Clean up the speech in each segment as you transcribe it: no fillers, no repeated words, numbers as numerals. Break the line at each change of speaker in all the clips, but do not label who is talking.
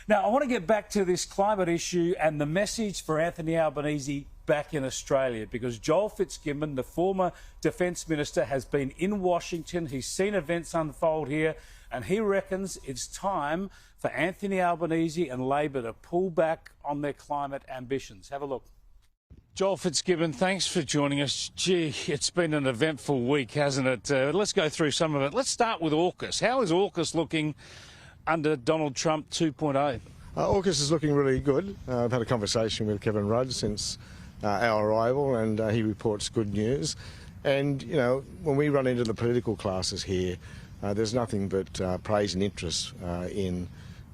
Now, I want to get back to this climate issue and the message for Anthony Albanese back in Australia, because Joel Fitzgibbon, the former Defence Minister, has been in Washington. He's seen events unfold here, and he reckons it's time for Anthony Albanese and Labor to pull back on their climate ambitions. Have a look. Joel Fitzgibbon, thanks for joining us. Gee, it's been an eventful week, hasn't it? Let's go through some of it. Let's start with AUKUS. How is AUKUS looking under Donald Trump 2.0?
AUKUS is looking really good. I've had a conversation with Kevin Rudd since our arrival, and he reports good news. And, you know, when we run into the political classes here, there's nothing but praise and interest in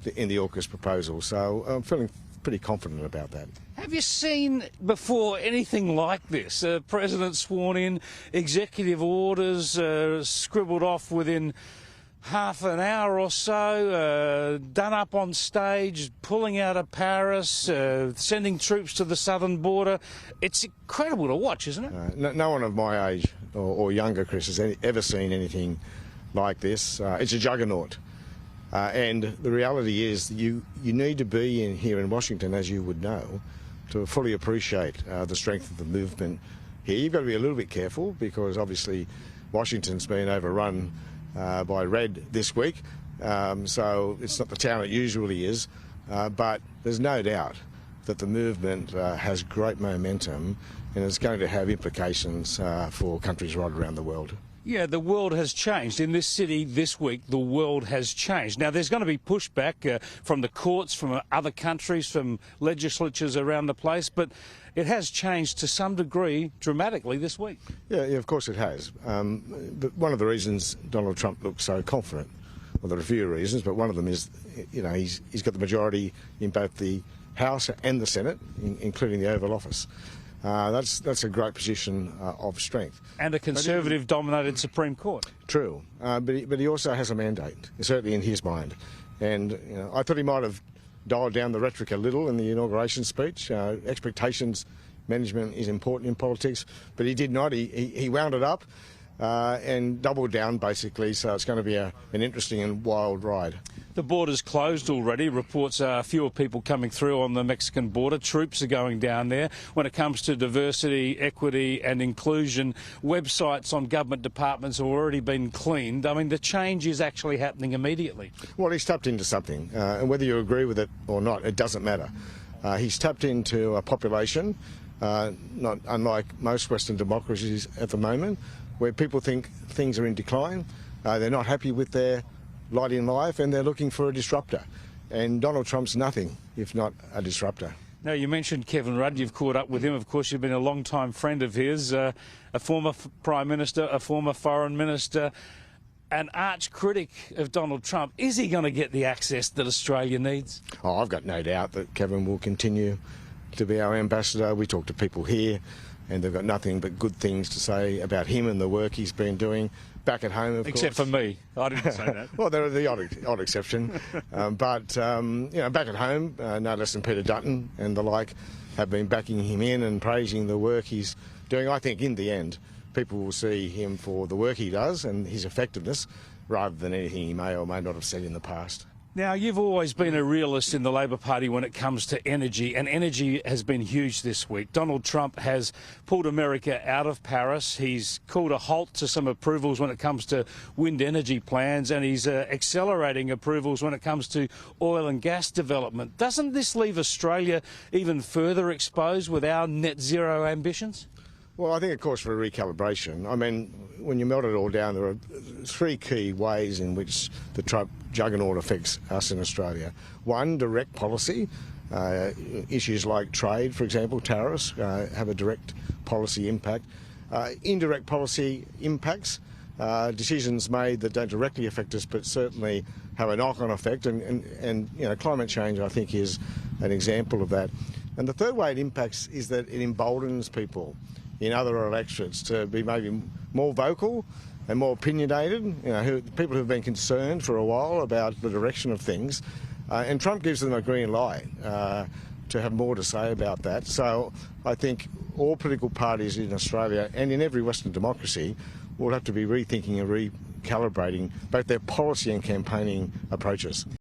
the AUKUS proposal. So I'm feeling pretty confident about that.
Have you seen before anything like this? President sworn in, executive orders scribbled off within half an hour or so, done up on stage, pulling out of Paris, sending troops to the southern border. It's incredible to watch, isn't it?
No one of my age or younger, Chris, has ever seen anything like this. It's a juggernaut. And the reality is you need to be here in Washington, as you would know, to fully appreciate the strength of the movement here. You've got to be a little bit careful because obviously Washington's been overrun by red this week, so it's not the town it usually is, but there's no doubt that the movement has great momentum and it's going to have implications for countries right around the world.
Yeah, the world has changed. In this city this week, the world has changed. Now, there's going to be pushback from the courts, from other countries, from legislatures around the place, but it has changed to some degree dramatically this week.
Yeah, of course it has. But one of the reasons Donald Trump looks so confident, well, there are a few reasons, but one of them is, you know, he's got the majority in both the House and the Senate, including the Oval Office. That's a great position of strength.
And a Conservative-dominated Supreme Court.
True, but he also has a mandate, certainly in his mind. And you know, I thought he might have dialed down the rhetoric a little in the inauguration speech. Expectations management is important in politics, but he did not. He wound it up and doubled down, basically, so it's going to be an interesting and wild ride.
The border's closed already. Reports are fewer people coming through on the Mexican border. Troops are going down there. When it comes to diversity, equity and inclusion, websites on government departments have already been cleaned. I mean, the change is actually happening immediately.
Well, he's tapped into something, and whether you agree with it or not, it doesn't matter. He's tapped into a population, not unlike most Western democracies at the moment, where people think things are in decline. They're not happy with their lot in life and they're looking for a disruptor. And Donald Trump's nothing if not a disruptor.
Now, you mentioned Kevin Rudd. You've caught up with him. Of course, you've been a long-time friend of his, a former Prime Minister, a former Foreign Minister, an arch critic of Donald Trump. Is he going to get the access that Australia needs? Oh,
I've got no doubt that Kevin will continue to be our ambassador. We talk to people here and they've got nothing but good things to say about him and the work he's been doing back at home, of course.
Except for me. I didn't say that.
Well, they're the odd exception. But, you know, back at home, no less than Peter Dutton and the like have been backing him in and praising the work he's doing. I think in the end, people will see him for the work he does and his effectiveness rather than anything he may or may not have said in the past.
Now, you've always been a realist in the Labor Party when it comes to energy, and energy has been huge this week. Donald Trump has pulled America out of Paris. He's called a halt to some approvals when it comes to wind energy plans, and he's accelerating approvals when it comes to oil and gas development. Doesn't this leave Australia even further exposed with our net zero ambitions?
Well, I think, of course, for a recalibration. I mean, when you melt it all down, there are three key ways in which the Trump juggernaut affects us in Australia. One, direct policy. Issues like trade, for example, tariffs, have a direct policy impact. Indirect policy impacts, decisions made that don't directly affect us but certainly have a knock-on effect. And you know, climate change, I think, is an example of that. And the third way it impacts is that it emboldens people in other electorates to be maybe more vocal and more opinionated, you know, people who've been concerned for a while about the direction of things. And Trump gives them a green light to have more to say about that. So I think all political parties in Australia and in every Western democracy will have to be rethinking and recalibrating both their policy and campaigning approaches.